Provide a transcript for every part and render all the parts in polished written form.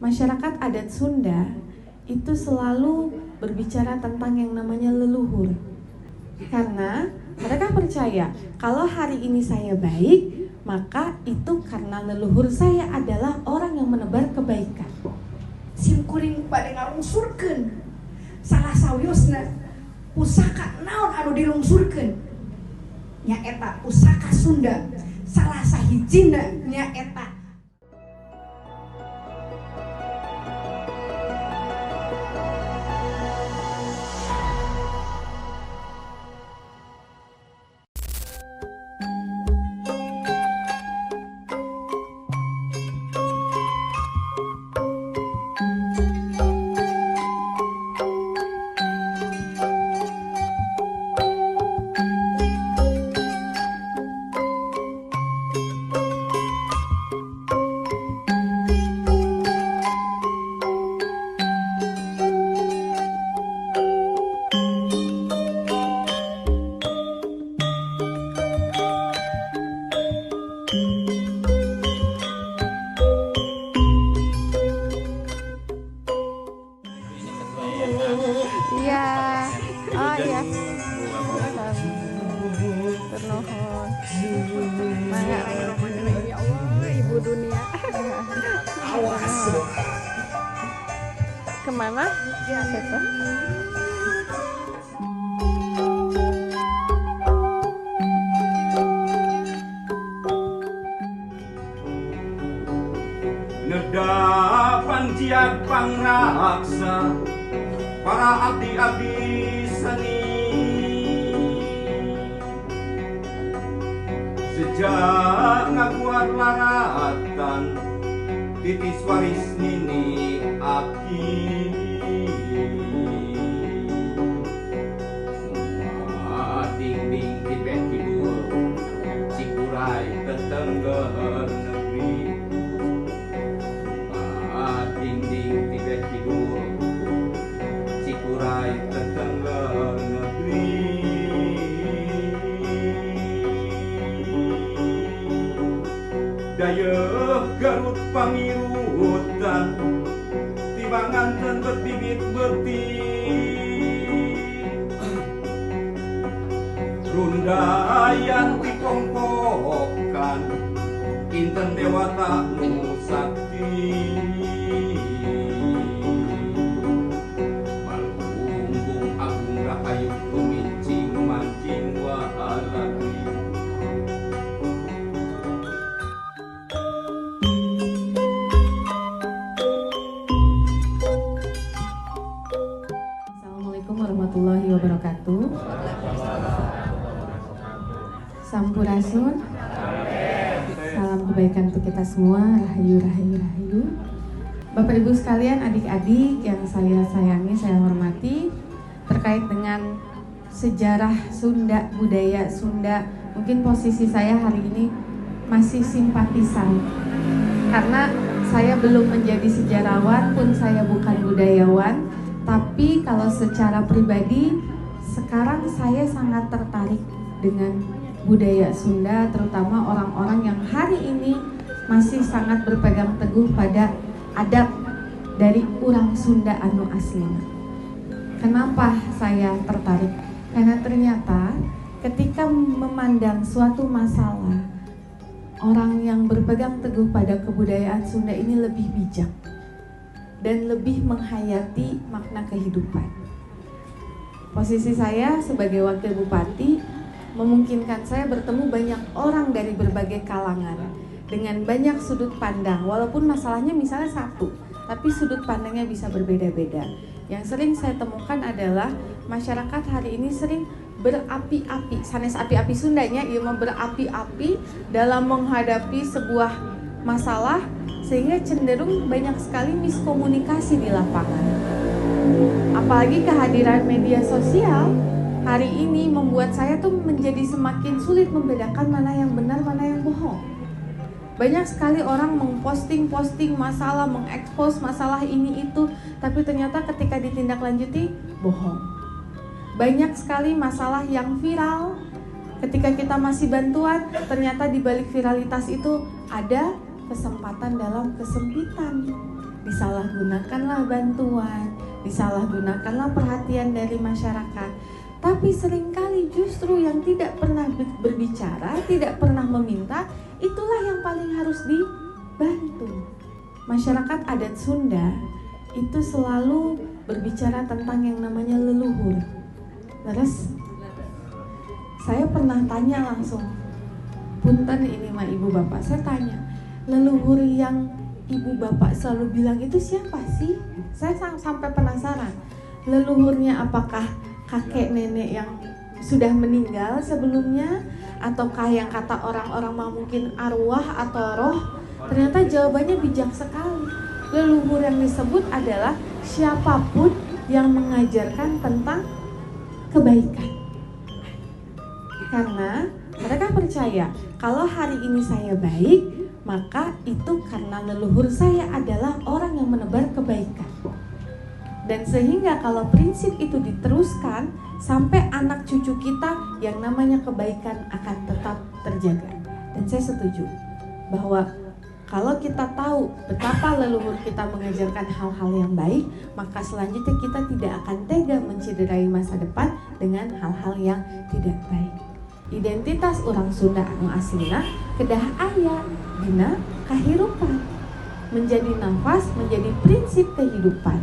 masyarakat adat Sunda itu selalu berbicara tentang yang namanya leluhur. Karena mereka percaya kalau hari ini saya baik, maka itu karena leluhur saya adalah orang yang menebar kebaikan. Simkuring pada ngalungsurkeun salah sawiosna pusaka naon anu dilungsurkeun nyaeta pusaka Sunda, salah sahijina nyaeta Ya Allah, ibu dunia. Kemana? Ya, Nedapan jiak pangraksa para abdi-abdi seni. Sejak ngaguar laratan titis waris nini aki. Ding-ding tibet kidul Cikuray tetengger negeri. Ding-ding tibet kidul Cikuray tetengger negeri. Dayeuh Garut pamirutan tibanganten berbibit beting. Rundayan dipongkokan inten dewata nu sakti. Malbumbung agung rahayu kumincing mancing waalaki. Assalamualaikum warahmatullahi wabarakatuh. Sampurasun. Salam kebaikan untuk kita semua. Rahayu, rahayu, rahayu. Bapak Ibu sekalian, adik-adik yang saya sayangi, saya hormati, terkait dengan sejarah Sunda, budaya Sunda, mungkin posisi saya hari ini masih simpatisan. Karena saya belum menjadi sejarawan pun saya bukan budayawan, tapi kalau secara pribadi sekarang saya sangat tertarik dengan budaya Sunda, terutama orang-orang yang hari ini masih sangat berpegang teguh pada adab dari urang Sunda anu aslina. Kenapa saya tertarik? Karena ternyata ketika memandang suatu masalah, orang yang berpegang teguh pada kebudayaan Sunda ini lebih bijak dan lebih menghayati makna kehidupan. Posisi saya sebagai wakil bupati memungkinkan saya bertemu banyak orang dari berbagai kalangan dengan banyak sudut pandang, walaupun masalahnya misalnya satu, tapi sudut pandangnya bisa berbeda-beda. Yang sering saya temukan adalah masyarakat hari ini sering berapi-api, sanes api-api Sundanya, ia berapi-api dalam menghadapi sebuah masalah, sehingga cenderung banyak sekali miskomunikasi di lapangan. Apalagi kehadiran media sosial hari ini membuat saya tuh menjadi semakin sulit membedakan mana yang benar, mana yang bohong. Banyak sekali orang memposting masalah, mengekspos masalah ini itu, tapi ternyata ketika ditindaklanjuti, bohong. Banyak sekali masalah yang viral, ketika kita masih bantuan, ternyata di balik viralitas itu ada kesempatan dalam kesempitan. disalahgunakanlah bantuan, disalahgunakanlah perhatian dari masyarakat. Tapi seringkali justru yang tidak pernah berbicara, tidak pernah meminta, itulah yang paling harus dibantu. Masyarakat adat Sunda itu selalu berbicara tentang yang namanya leluhur. Terus saya pernah tanya langsung, punten ini mah ibu bapak, saya tanya, leluhur yang ibu bapak selalu bilang itu siapa sih? Saya sampai penasaran, leluhurnya apakah kakek nenek yang sudah meninggal sebelumnya, ataukah yang kata orang-orang mah mungkin arwah atau roh? Ternyata jawabannya bijak sekali. Leluhur yang disebut adalah siapapun yang mengajarkan tentang kebaikan. Karena mereka percaya kalau hari ini saya baik, maka itu karena leluhur saya adalah orang yang menebar kebaikan. Dan sehingga kalau prinsip itu diteruskan sampai anak cucu kita, yang namanya kebaikan akan tetap terjaga. Dan saya setuju bahwa kalau kita tahu betapa leluhur kita mengajarkan hal-hal yang baik, maka selanjutnya kita tidak akan tega mencederai masa depan dengan hal-hal yang tidak baik. Identitas orang Sunda anu aslina kedah aya dina kahirupan, menjadi nafas, menjadi prinsip kehidupan.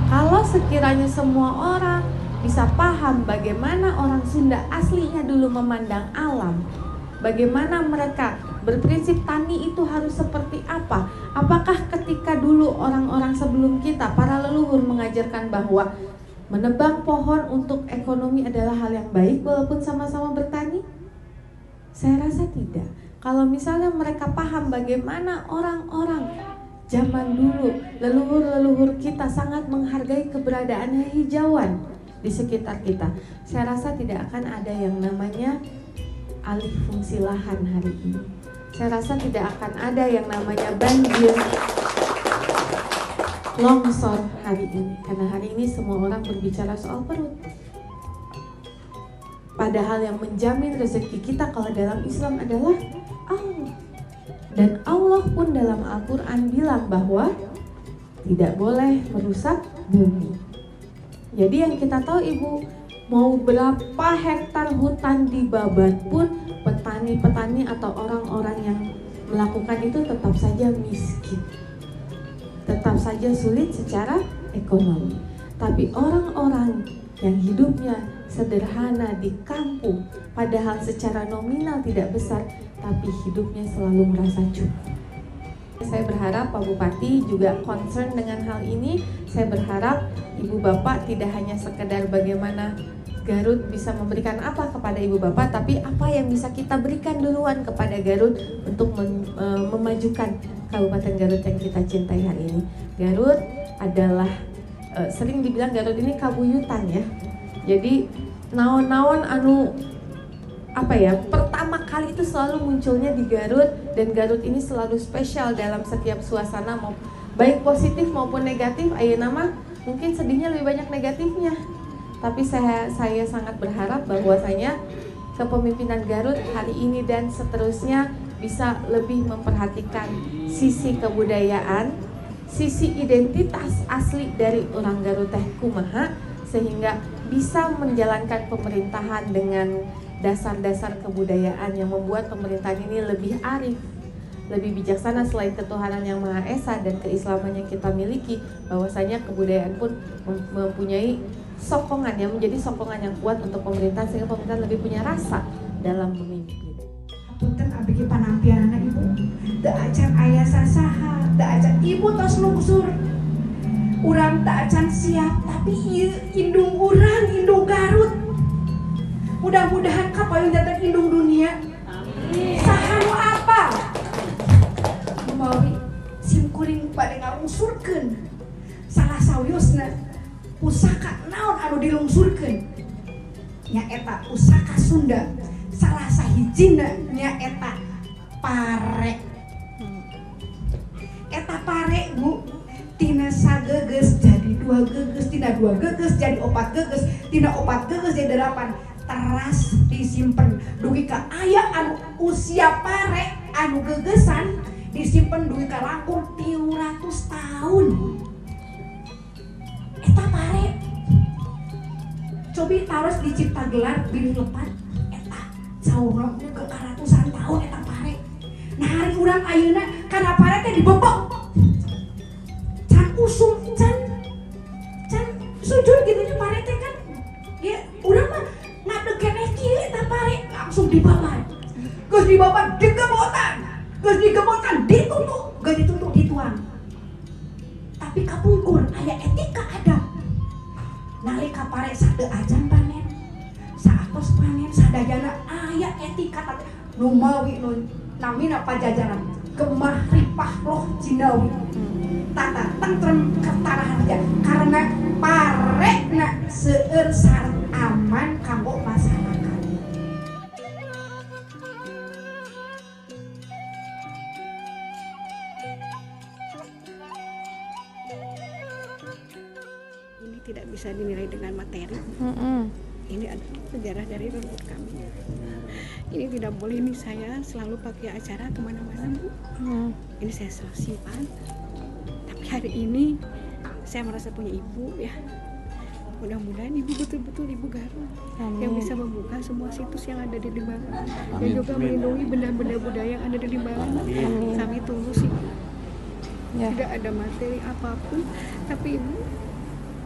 Kalau sekiranya semua orang bisa paham bagaimana orang Sunda aslinya dulu memandang alam, bagaimana mereka berprinsip tani itu harus seperti apa, apakah ketika dulu orang-orang sebelum kita, para leluhur mengajarkan bahwa menebang pohon untuk ekonomi adalah hal yang baik walaupun sama-sama bertani? Saya rasa tidak. Kalau misalnya mereka paham bagaimana orang-orang zaman dulu, leluhur-leluhur kita sangat menghargai keberadaan hijauan di sekitar kita, saya rasa tidak akan ada yang namanya alih fungsi lahan hari ini. Saya rasa tidak akan ada yang namanya banjir, longsor hari ini. Karena hari ini semua orang berbicara soal perut. Padahal yang menjamin rezeki kita kalau dalam Islam adalah Allah. Dan Allah pun dalam Al-Quran bilang bahwa tidak boleh merusak bumi. Jadi yang kita tahu ibu, mau berapa hektar hutan dibabat pun petani-petani atau orang-orang yang melakukan itu tetap saja miskin, tetap saja sulit secara ekonomi. Tapi orang-orang yang hidupnya sederhana di kampung, padahal secara nominal tidak besar, tapi hidupnya selalu merasa cukup. Saya berharap Pak Bupati juga concern dengan hal ini. Saya berharap Ibu Bapak tidak hanya sekedar bagaimana Garut bisa memberikan apa kepada Ibu Bapak, tapi apa yang bisa kita berikan duluan kepada Garut untuk memajukan Kabupaten Garut yang kita cintai hari ini. Garut adalah sering dibilang Garut ini kabuyutan ya. Jadi naon-naon anu pertama kali itu selalu munculnya di Garut, dan Garut ini selalu spesial dalam setiap suasana, mau baik positif maupun negatif. Ayeuna mah mungkin sedihnya lebih banyak negatifnya, tapi saya sangat berharap bahwasanya kepemimpinan Garut hari ini dan seterusnya bisa lebih memperhatikan sisi kebudayaan, sisi identitas asli dari orang Garut teh kumaha, sehingga bisa menjalankan pemerintahan dengan dasar-dasar kebudayaan yang membuat pemerintahan ini lebih arif, lebih bijaksana. Selain ketuhanan yang Maha Esa dan keislaman yang kita miliki, bahwasanya kebudayaan pun mempunyai sokongan yang menjadi sokongan yang kuat untuk pemerintahan, sehingga pemerintahan lebih punya rasa dalam memimpin. Punten abdi panampianana ibu, teu acan aya sasaha, teu acan ibu tos lungsur. Urang teu acan siap, tapi ieu indung urang, indung Garut. Mudah-mudahan kapayun datang indung dunia. Saha nu apa? Mawi simkuring bade ngalungsurkeun salah sawiosna pusaka naon anu dilungsurkeun nyaeta pusaka Sunda. Salah sahijina nyaeta pare. Eta pare Bu, tina sageges jadi 2 geges, tina 2 geges jadi 4 geges, tina 4 geges jadi 8. Teras disimpen dugi ka aya anu usia pare anu gegesan disimpen duit ka langkung 300 tahun. Eta pare cobi taros dicipta gelar bilih lepat eta saurang ke karatusan tahun eta pare. Nah hari urang ayeuna kana pare teh dibebek can usum can sujud gitu nya pare teh kan ya urang mah ngadekeneh kieu eta pare langsung dibabar geus dibabar digebotan dituntut dituang tapi kapungkur aya etika adab nalika pare sade ajan panen saatos panen sadayana aya etika nu mawi nu namina pajajaran gemah ripah roh jinawi tata tentrem ketarahan aja karena parekna seueur sareng aman kanggo masyarakat. Ini tidak bisa dinilai dengan materi. Ini adalah sejarah dari leluhur kami. Ini tidak boleh nih saya selalu pakai acara kemana-mana Bu. Ini saya selalu simpan. Tapi hari ini saya merasa punya ibu ya. Mudah-mudahan ibu betul-betul ibu Garut yang bisa membuka semua situs yang ada di Limbangan dan juga melindungi benda-benda budaya yang ada di Limbangan. Kami tunggu sih. Tidak ada materi apapun, tapi ibu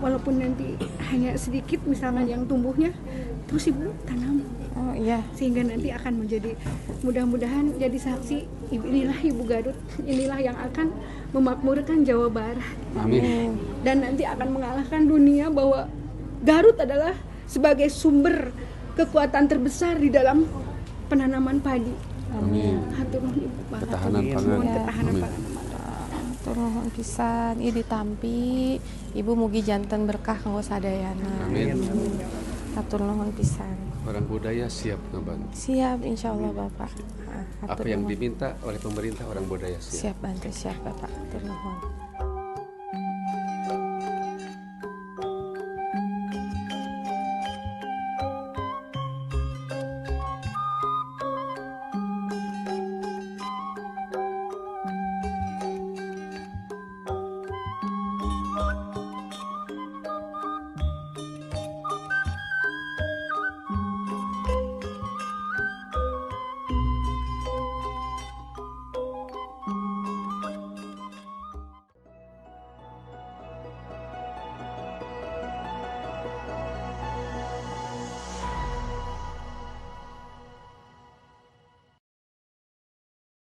walaupun nanti hanya sedikit misalnya yang tumbuhnya, terus ibu tanam. Oh iya. Sehingga nanti akan menjadi mudah-mudahan jadi saksi inilah ibu Garut, inilah yang akan memakmurkan Jawa Barat. Amin. Dan nanti akan mengalahkan dunia bahwa Garut adalah sebagai sumber kekuatan terbesar di dalam penanaman padi. Amin. Hatur nuhun ibu banget. Ketahanan pangan. Ketahanan Amin. pangan. Turun pisan ieu ditampi ibu mugi janten berkah kanggo sadayana. Amin. Hatur nuhun pisan. Orang budaya siap ngebantu. Siap insyaallah Bapak. Apa yang diminta oleh pemerintah orang budaya siap. Siap bantu siap Bapak. Hatur nuhun.